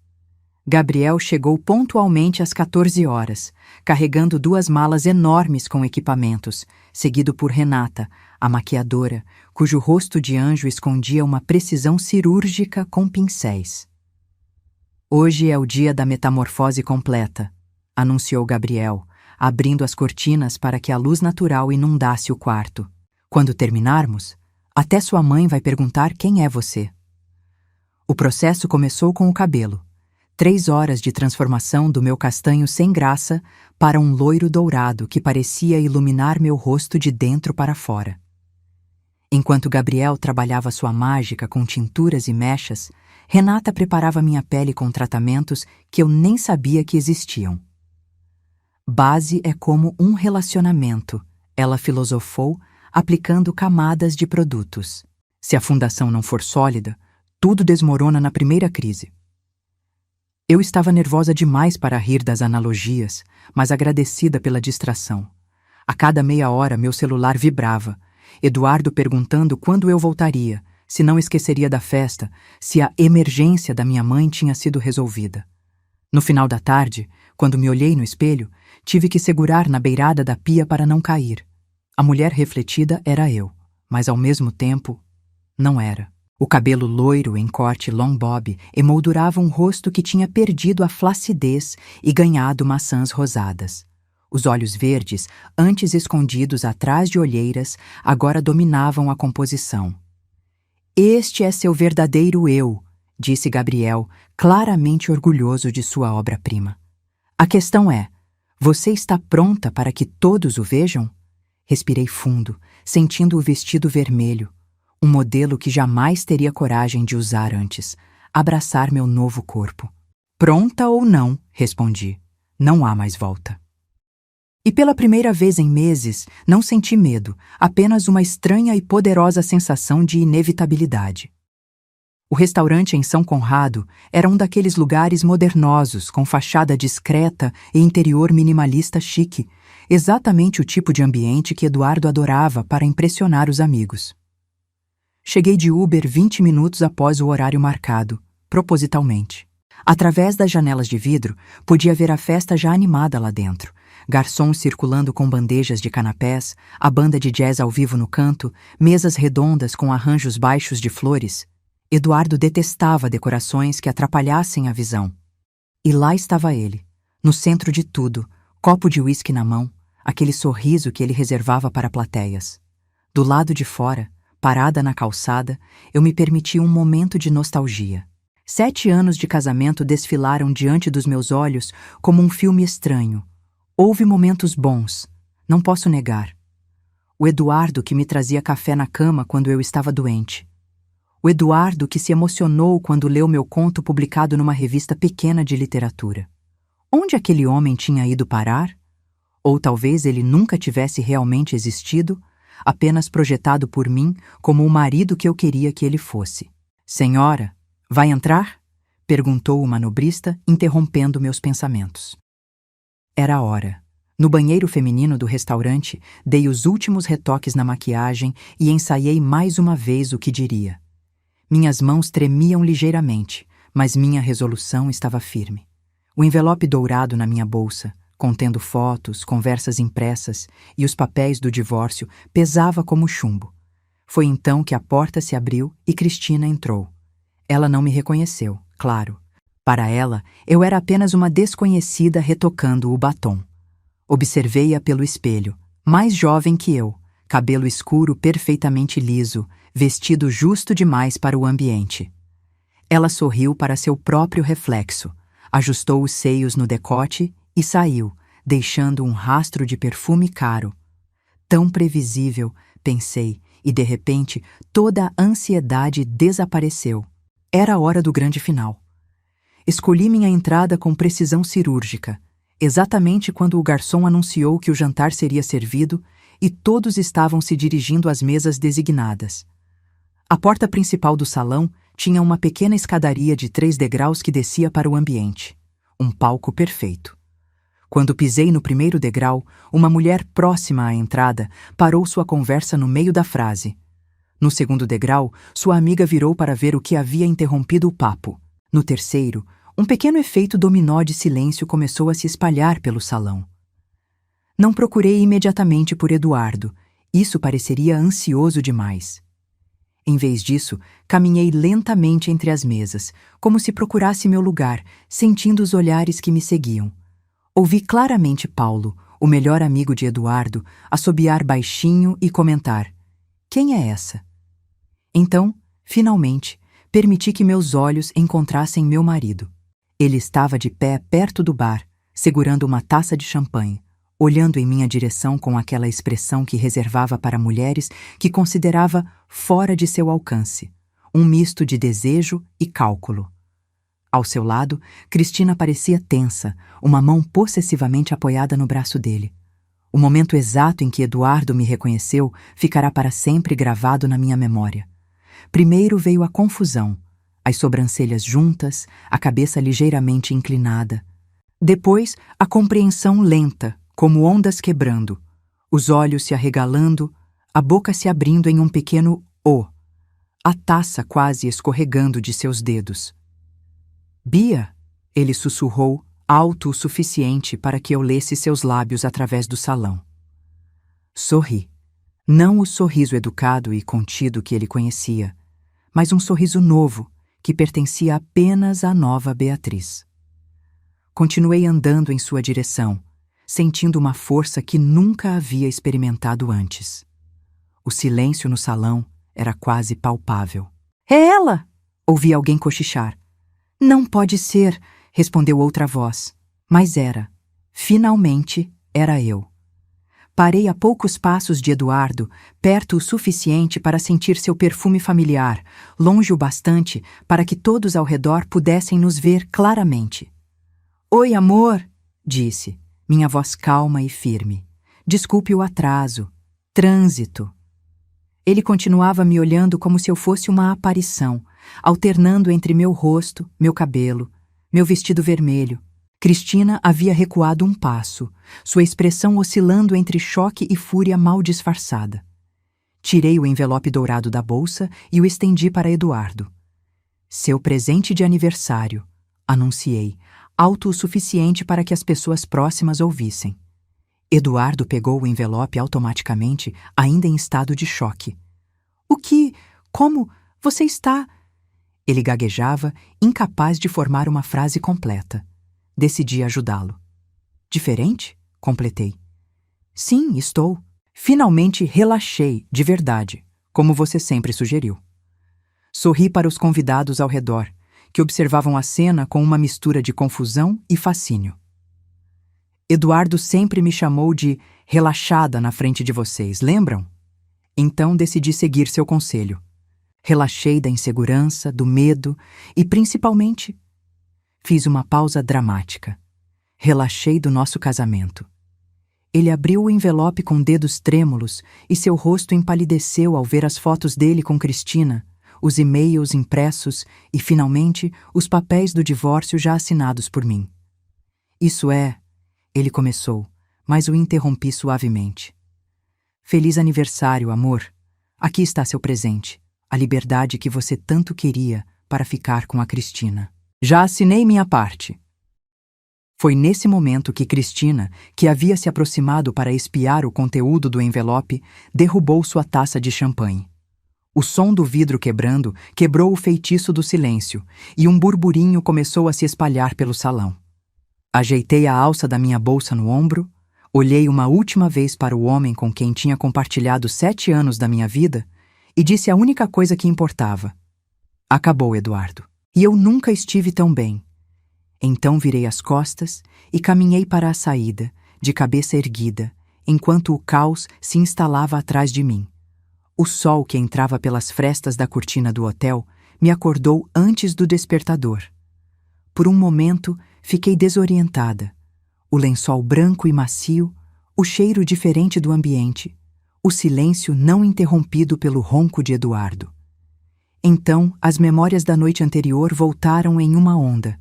Gabriel chegou pontualmente às 14 horas, carregando 2 malas enormes com equipamentos, seguido por Renata, a maquiadora, cujo rosto de anjo escondia uma precisão cirúrgica com pincéis. Hoje é o dia da metamorfose completa, anunciou Gabriel, abrindo as cortinas para que a luz natural inundasse o quarto. Quando terminarmos, até sua mãe vai perguntar quem é você. O processo começou com o cabelo. 3 horas de transformação do meu castanho sem graça para um loiro dourado que parecia iluminar meu rosto de dentro para fora. Enquanto Gabriel trabalhava sua mágica com tinturas e mechas, Renata preparava minha pele com tratamentos que eu nem sabia que existiam. Base é como um relacionamento, ela filosofou, aplicando camadas de produtos. Se a fundação não for sólida, tudo desmorona na primeira crise. Eu estava nervosa demais para rir das analogias, mas agradecida pela distração. A cada meia hora meu celular vibrava, Eduardo perguntando quando eu voltaria, se não esqueceria da festa, se a emergência da minha mãe tinha sido resolvida. No final da tarde, quando me olhei no espelho, tive que segurar na beirada da pia para não cair. A mulher refletida era eu, mas ao mesmo tempo, não era. O cabelo loiro em corte long bob emoldurava um rosto que tinha perdido a flacidez e ganhado maçãs rosadas. Os olhos verdes, antes escondidos atrás de olheiras, agora dominavam a composição. Este é seu verdadeiro eu, disse Gabriel, claramente orgulhoso de sua obra-prima. A questão é, você está pronta para que todos o vejam? Respirei fundo, sentindo o vestido vermelho. Um modelo que jamais teria coragem de usar antes, abraçar meu novo corpo. Pronta ou não, respondi. Não há mais volta. E pela primeira vez em meses, não senti medo, apenas uma estranha e poderosa sensação de inevitabilidade. O restaurante em São Conrado era um daqueles lugares modernosos, com fachada discreta e interior minimalista chique, exatamente o tipo de ambiente que Eduardo adorava para impressionar os amigos. Cheguei de Uber 20 minutos após o horário marcado, propositalmente. Através das janelas de vidro, podia ver a festa já animada lá dentro. Garçons circulando com bandejas de canapés, a banda de jazz ao vivo no canto, mesas redondas com arranjos baixos de flores. Eduardo detestava decorações que atrapalhassem a visão. E lá estava ele, no centro de tudo, copo de uísque na mão, aquele sorriso que ele reservava para plateias. Do lado de fora, parada na calçada, eu me permiti um momento de nostalgia. 7 anos de casamento desfilaram diante dos meus olhos como um filme estranho. Houve momentos bons, não posso negar. O Eduardo que me trazia café na cama quando eu estava doente. O Eduardo que se emocionou quando leu meu conto publicado numa revista pequena de literatura. Onde aquele homem tinha ido parar? Ou talvez ele nunca tivesse realmente existido, apenas projetado por mim como o marido que eu queria que ele fosse. Senhora, vai entrar? Perguntou o manobrista, interrompendo meus pensamentos. Era a hora. No banheiro feminino do restaurante, dei os últimos retoques na maquiagem e ensaiei mais uma vez o que diria. Minhas mãos tremiam ligeiramente, mas minha resolução estava firme. O envelope dourado na minha bolsa, contendo fotos, conversas impressas e os papéis do divórcio, pesava como chumbo. Foi então que a porta se abriu e Cristina entrou. Ela não me reconheceu, claro. Para ela, eu era apenas uma desconhecida retocando o batom. Observei-a pelo espelho, mais jovem que eu, cabelo escuro perfeitamente liso, vestido justo demais para o ambiente. Ela sorriu para seu próprio reflexo, ajustou os seios no decote e saiu, deixando um rastro de perfume caro. Tão previsível, pensei, e de repente toda a ansiedade desapareceu. Era a hora do grande final. Escolhi minha entrada com precisão cirúrgica, exatamente quando o garçom anunciou que o jantar seria servido e todos estavam se dirigindo às mesas designadas. A porta principal do salão tinha uma pequena escadaria de 3 degraus que descia para o ambiente. Um palco perfeito. Quando pisei no primeiro degrau, uma mulher próxima à entrada parou sua conversa no meio da frase. No segundo degrau, sua amiga virou para ver o que havia interrompido o papo. No terceiro, um pequeno efeito dominó de silêncio começou a se espalhar pelo salão. Não procurei imediatamente por Eduardo. Isso pareceria ansioso demais. Em vez disso, caminhei lentamente entre as mesas, como se procurasse meu lugar, sentindo os olhares que me seguiam. Ouvi claramente Paulo, o melhor amigo de Eduardo, assobiar baixinho e comentar: "Quem é essa?" Então, finalmente, permiti que meus olhos encontrassem meu marido. Ele estava de pé perto do bar, segurando uma taça de champanhe, olhando em minha direção com aquela expressão que reservava para mulheres que considerava fora de seu alcance, um misto de desejo e cálculo. Ao seu lado, Cristina parecia tensa, uma mão possessivamente apoiada no braço dele. O momento exato em que Eduardo me reconheceu ficará para sempre gravado na minha memória. Primeiro veio a confusão, as sobrancelhas juntas, a cabeça ligeiramente inclinada. Depois, a compreensão lenta, como ondas quebrando, os olhos se arregalando, a boca se abrindo em um pequeno "o", a taça quase escorregando de seus dedos. "Bia", ele sussurrou, alto o suficiente para que eu lesse seus lábios através do salão. Sorri. Não o sorriso educado e contido que ele conhecia, mas um sorriso novo, que pertencia apenas à nova Beatriz. Continuei andando em sua direção, sentindo uma força que nunca havia experimentado antes. O silêncio no salão era quase palpável. "É ela!" ouvi alguém cochichar. "Não pode ser", respondeu outra voz. Mas era. Finalmente, era eu. Parei a poucos passos de Eduardo, perto o suficiente para sentir seu perfume familiar, longe o bastante para que todos ao redor pudessem nos ver claramente. "Oi, amor", disse, minha voz calma e firme. "Desculpe o atraso. Trânsito." Ele continuava me olhando como se eu fosse uma aparição, alternando entre meu rosto, meu cabelo, meu vestido vermelho. Cristina havia recuado um passo, sua expressão oscilando entre choque e fúria mal disfarçada. Tirei o envelope dourado da bolsa e o estendi para Eduardo. "Seu presente de aniversário", anunciei, alto o suficiente para que as pessoas próximas ouvissem. Eduardo pegou o envelope automaticamente, ainda em estado de choque. "O que? Como? Você está..." Ele gaguejava, incapaz de formar uma frase completa. Decidi ajudá-lo. "Diferente?" completei. "Sim, estou. Finalmente relaxei, de verdade, como você sempre sugeriu." Sorri para os convidados ao redor, que observavam a cena com uma mistura de confusão e fascínio. "Eduardo sempre me chamou de relaxada na frente de vocês, lembram? Então decidi seguir seu conselho. Relaxei da insegurança, do medo e, principalmente, fiz uma pausa dramática. Relaxei do nosso casamento." Ele abriu o envelope com dedos trêmulos e seu rosto empalideceu ao ver as fotos dele com Cristina, os e-mails impressos e, finalmente, os papéis do divórcio já assinados por mim. "Isso é..." ele começou, mas o interrompi suavemente. "Feliz aniversário, amor. Aqui está seu presente, a liberdade que você tanto queria para ficar com a Cristina. Já assinei minha parte." Foi nesse momento que Cristina, que havia se aproximado para espiar o conteúdo do envelope, derrubou sua taça de champanhe. O som do vidro quebrando quebrou o feitiço do silêncio e um burburinho começou a se espalhar pelo salão. Ajeitei a alça da minha bolsa no ombro, olhei uma última vez para o homem com quem tinha compartilhado 7 anos da minha vida e disse a única coisa que importava: "Acabou, Eduardo. E eu nunca estive tão bem." Então virei as costas e caminhei para a saída, de cabeça erguida, enquanto o caos se instalava atrás de mim. O sol que entrava pelas frestas da cortina do hotel me acordou antes do despertador. Por um momento, fiquei desorientada. O lençol branco e macio, o cheiro diferente do ambiente, o silêncio não interrompido pelo ronco de Eduardo. Então, as memórias da noite anterior voltaram em uma onda.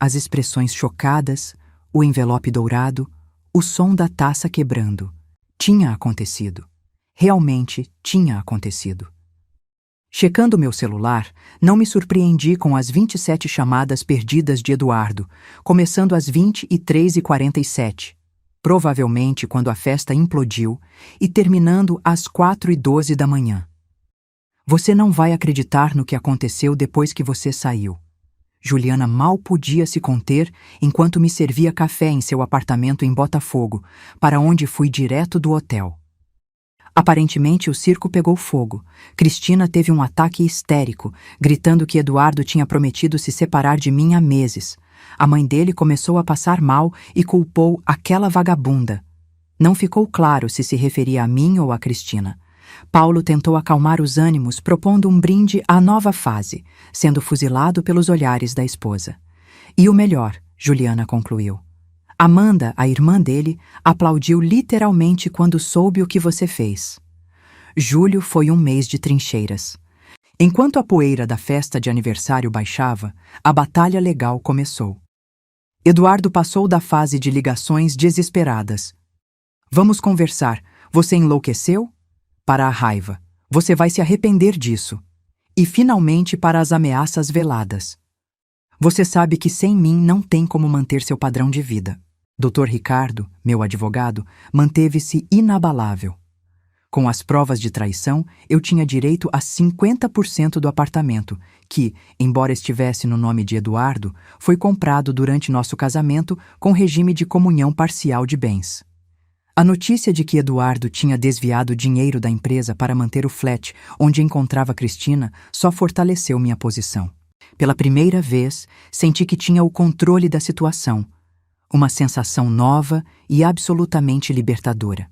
As expressões chocadas, o envelope dourado, o som da taça quebrando. Tinha acontecido. Realmente tinha acontecido. Checando meu celular, não me surpreendi com as 27 chamadas perdidas de Eduardo, começando às 23h47, provavelmente quando a festa implodiu, e terminando às 4h12 da manhã. Você não vai acreditar no que aconteceu depois que você saiu. Juliana mal podia se conter enquanto me servia café em seu apartamento em Botafogo, para onde fui direto do hotel. Aparentemente, o circo pegou fogo. Cristina teve um ataque histérico, gritando que Eduardo tinha prometido se separar de mim há meses. A mãe dele começou a passar mal e culpou aquela vagabunda. Não ficou claro se referia a mim ou a Cristina. Paulo tentou acalmar os ânimos, propondo um brinde à nova fase, sendo fuzilado pelos olhares da esposa. E o melhor, Juliana concluiu. Amanda, a irmã dele, aplaudiu literalmente quando soube o que você fez. Julho foi um mês de trincheiras. Enquanto a poeira da festa de aniversário baixava, a batalha legal começou. Eduardo passou da fase de ligações desesperadas. Vamos conversar. Você enlouqueceu? Para a raiva. Você vai se arrepender disso. E finalmente para as ameaças veladas. Você sabe que sem mim não tem como manter seu padrão de vida. Dr. Ricardo, meu advogado, manteve-se inabalável. Com as provas de traição, eu tinha direito a 50% do apartamento, que, embora estivesse no nome de Eduardo, foi comprado durante nosso casamento com regime de comunhão parcial de bens. A notícia de que Eduardo tinha desviado dinheiro da empresa para manter o flat onde encontrava Cristina só fortaleceu minha posição. Pela primeira vez, senti que tinha o controle da situação, uma sensação nova e absolutamente libertadora.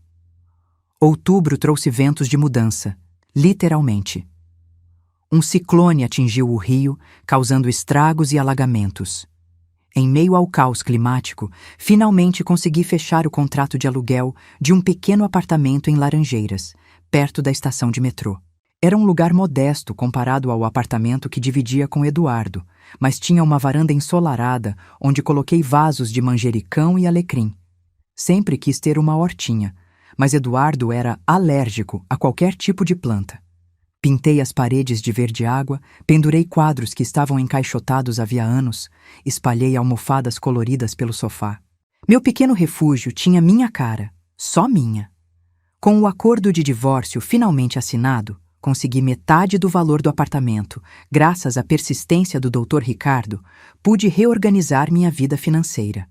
Outubro trouxe ventos de mudança, literalmente. Um ciclone atingiu o Rio, causando estragos e alagamentos. Em meio ao caos climático, finalmente consegui fechar o contrato de aluguel de um pequeno apartamento em Laranjeiras, perto da estação de metrô. Era um lugar modesto comparado ao apartamento que dividia com Eduardo, mas tinha uma varanda ensolarada onde coloquei vasos de manjericão e alecrim. Sempre quis ter uma hortinha, mas Eduardo era alérgico a qualquer tipo de planta. Pintei as paredes de verde-água, pendurei quadros que estavam encaixotados havia anos, espalhei almofadas coloridas pelo sofá. Meu pequeno refúgio tinha minha cara, só minha. Com o acordo de divórcio finalmente assinado, consegui metade do valor do apartamento. Graças à persistência do Dr. Ricardo, pude reorganizar minha vida financeira.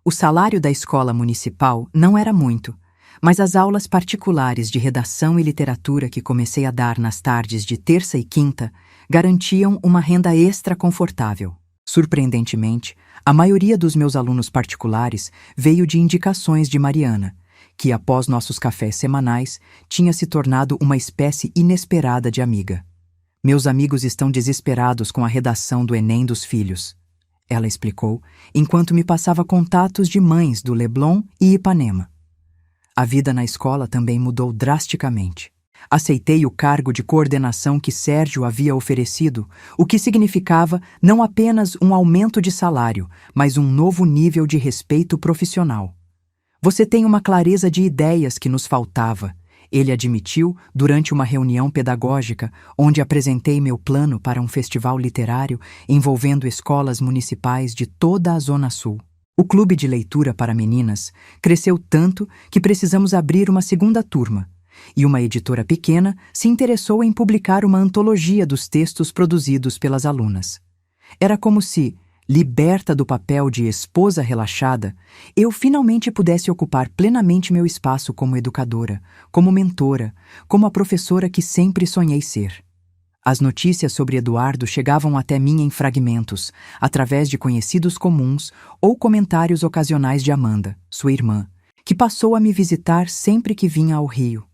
O salário da escola municipal não era muito, mas as aulas particulares de redação e literatura que comecei a dar nas tardes de terça e quinta garantiam uma renda extra confortável. Surpreendentemente, a maioria dos meus alunos particulares veio de indicações de Mariana, que, após nossos cafés semanais, tinha se tornado uma espécie inesperada de amiga. Meus amigos estão desesperados com a redação do Enem dos filhos, ela explicou, enquanto me passava contatos de mães do Leblon e Ipanema. A vida na escola também mudou drasticamente. Aceitei o cargo de coordenação que Sérgio havia oferecido, o que significava não apenas um aumento de salário, mas um novo nível de respeito profissional. Você tem uma clareza de ideias que nos faltava, ele admitiu durante uma reunião pedagógica onde apresentei meu plano para um festival literário envolvendo escolas municipais de toda a Zona Sul. O clube de leitura para meninas cresceu tanto que precisamos abrir uma segunda turma, e uma editora pequena se interessou em publicar uma antologia dos textos produzidos pelas alunas. Era como se, liberta do papel de esposa relaxada, eu finalmente pudesse ocupar plenamente meu espaço como educadora, como mentora, como a professora que sempre sonhei ser. As notícias sobre Eduardo chegavam até mim em fragmentos, através de conhecidos comuns ou comentários ocasionais de Amanda, sua irmã, que passou a me visitar sempre que vinha ao Rio.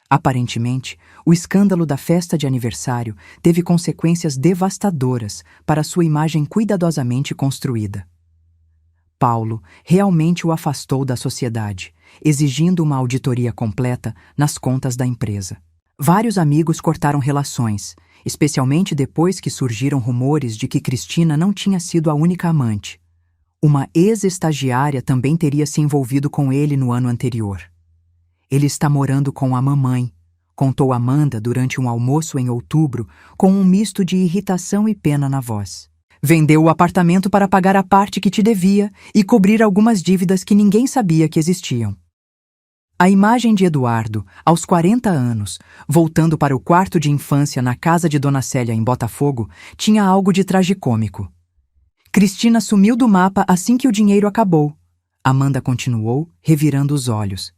Aparentemente, o escândalo da festa de aniversário teve consequências devastadoras para sua imagem cuidadosamente construída. Paulo realmente o afastou da sociedade, exigindo uma auditoria completa nas contas da empresa. Vários amigos cortaram relações, especialmente depois que surgiram rumores de que Cristina não tinha sido a única amante. Uma ex-estagiária também teria se envolvido com ele no ano anterior. Ele está morando com a mamãe, contou Amanda durante um almoço em outubro, com um misto de irritação e pena na voz. Vendeu o apartamento para pagar a parte que te devia e cobrir algumas dívidas que ninguém sabia que existiam. A imagem de Eduardo, aos 40 anos, voltando para o quarto de infância na casa de Dona Célia em Botafogo, tinha algo de tragicômico. Cristina sumiu do mapa assim que o dinheiro acabou. Amanda continuou, revirando os olhos.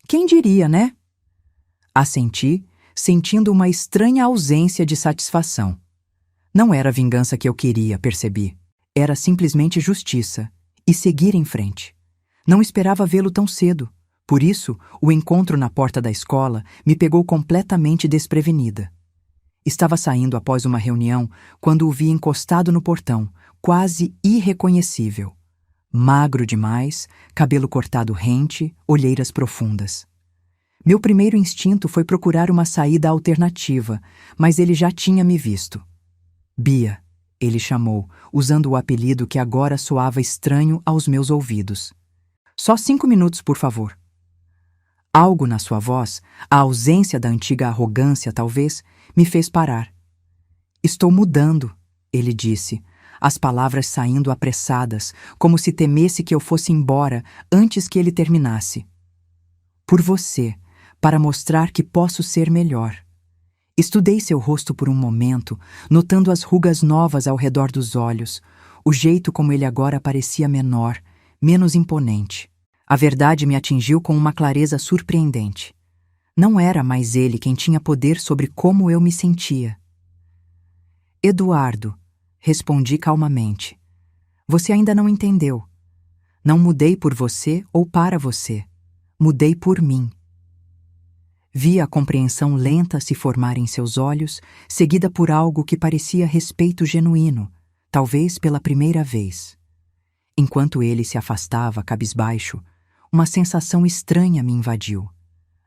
Quem diria, né? Assenti, sentindo uma estranha ausência de satisfação. Não era a vingança que eu queria, percebi. Era simplesmente justiça. E seguir em frente. Não esperava vê-lo tão cedo. Por isso, o encontro na porta da escola me pegou completamente desprevenida. Estava saindo após uma reunião quando o vi encostado no portão, quase irreconhecível. Magro demais, cabelo cortado rente, olheiras profundas. Meu primeiro instinto foi procurar uma saída alternativa, mas ele já tinha me visto. Bia, ele chamou, usando o apelido que agora soava estranho aos meus ouvidos. Só 5 minutos, por favor. Algo na sua voz, a ausência da antiga arrogância, talvez, me fez parar. Estou mudando, ele disse, as palavras saindo apressadas, como se temesse que eu fosse embora antes que ele terminasse. Por você, para mostrar que posso ser melhor. Estudei seu rosto por um momento, notando as rugas novas ao redor dos olhos, o jeito como ele agora parecia menor, menos imponente. A verdade me atingiu com uma clareza surpreendente. Não era mais ele quem tinha poder sobre como eu me sentia. Eduardo, respondi calmamente. Você ainda não entendeu. Não mudei por você ou para você. Mudei por mim. Vi a compreensão lenta se formar em seus olhos, seguida por algo que parecia respeito genuíno, talvez pela primeira vez. Enquanto ele se afastava, cabisbaixo, uma sensação estranha me invadiu.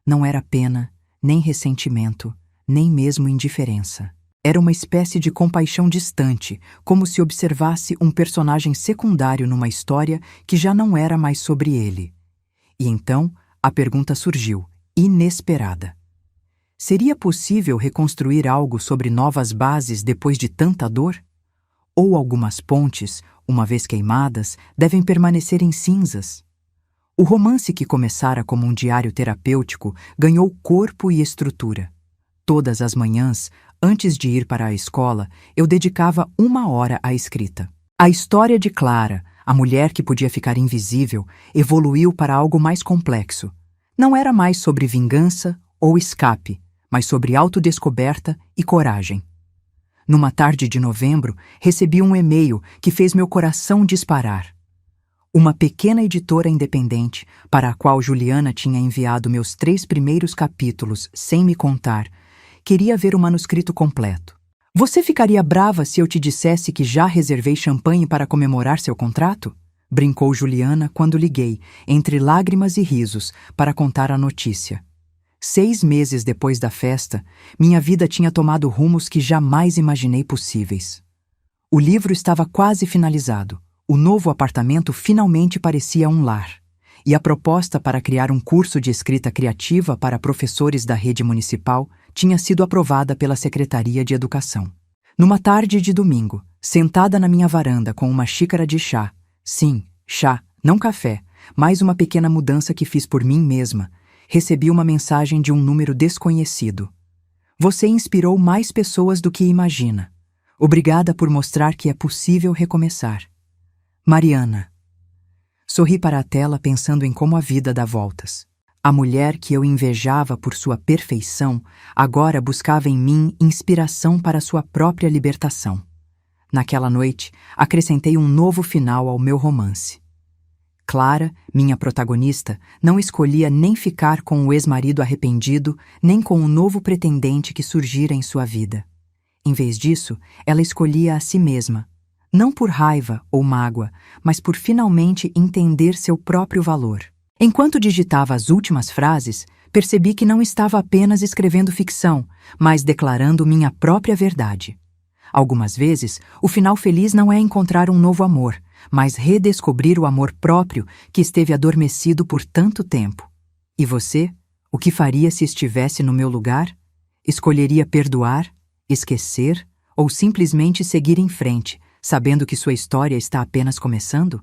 Não era pena, nem ressentimento, nem mesmo indiferença. Era uma espécie de compaixão distante, como se observasse um personagem secundário numa história que já não era mais sobre ele. E então a pergunta surgiu, inesperada. Seria possível reconstruir algo sobre novas bases depois de tanta dor? Ou algumas pontes, uma vez queimadas, devem permanecer em cinzas? O romance que começara como um diário terapêutico ganhou corpo e estrutura. Todas as manhãs, antes de ir para a escola, eu dedicava 1 hora à escrita. A história de Clara, a mulher que podia ficar invisível, evoluiu para algo mais complexo. Não era mais sobre vingança ou escape, mas sobre autodescoberta e coragem. Numa tarde de novembro, recebi um e-mail que fez meu coração disparar. Uma pequena editora independente, para a qual Juliana tinha enviado meus 3 primeiros capítulos sem me contar, queria ver o manuscrito completo. Você ficaria brava se eu te dissesse que já reservei champanhe para comemorar seu contrato? Brincou Juliana quando liguei, entre lágrimas e risos, para contar a notícia. 6 meses depois da festa, minha vida tinha tomado rumos que jamais imaginei possíveis. O livro estava quase finalizado. O novo apartamento finalmente parecia um lar. E a proposta para criar um curso de escrita criativa para professores da rede municipal tinha sido aprovada pela Secretaria de Educação. Numa tarde de domingo, sentada na minha varanda com uma xícara de chá, sim, chá, não café, mais uma pequena mudança que fiz por mim mesma, recebi uma mensagem de um número desconhecido. Você inspirou mais pessoas do que imagina. Obrigada por mostrar que é possível recomeçar. Mariana. Sorri para a tela pensando em como a vida dá voltas. A mulher que eu invejava por sua perfeição agora buscava em mim inspiração para sua própria libertação. Naquela noite, acrescentei um novo final ao meu romance. Clara, minha protagonista, não escolhia nem ficar com o ex-marido arrependido, nem com o novo pretendente que surgira em sua vida. Em vez disso, ela escolhia a si mesma, não por raiva ou mágoa, mas por finalmente entender seu próprio valor. Enquanto digitava as últimas frases, percebi que não estava apenas escrevendo ficção, mas declarando minha própria verdade. Algumas vezes, o final feliz não é encontrar um novo amor, mas redescobrir o amor próprio que esteve adormecido por tanto tempo. E você? O que faria se estivesse no meu lugar? Escolheria perdoar, esquecer ou simplesmente seguir em frente, sabendo que sua história está apenas começando?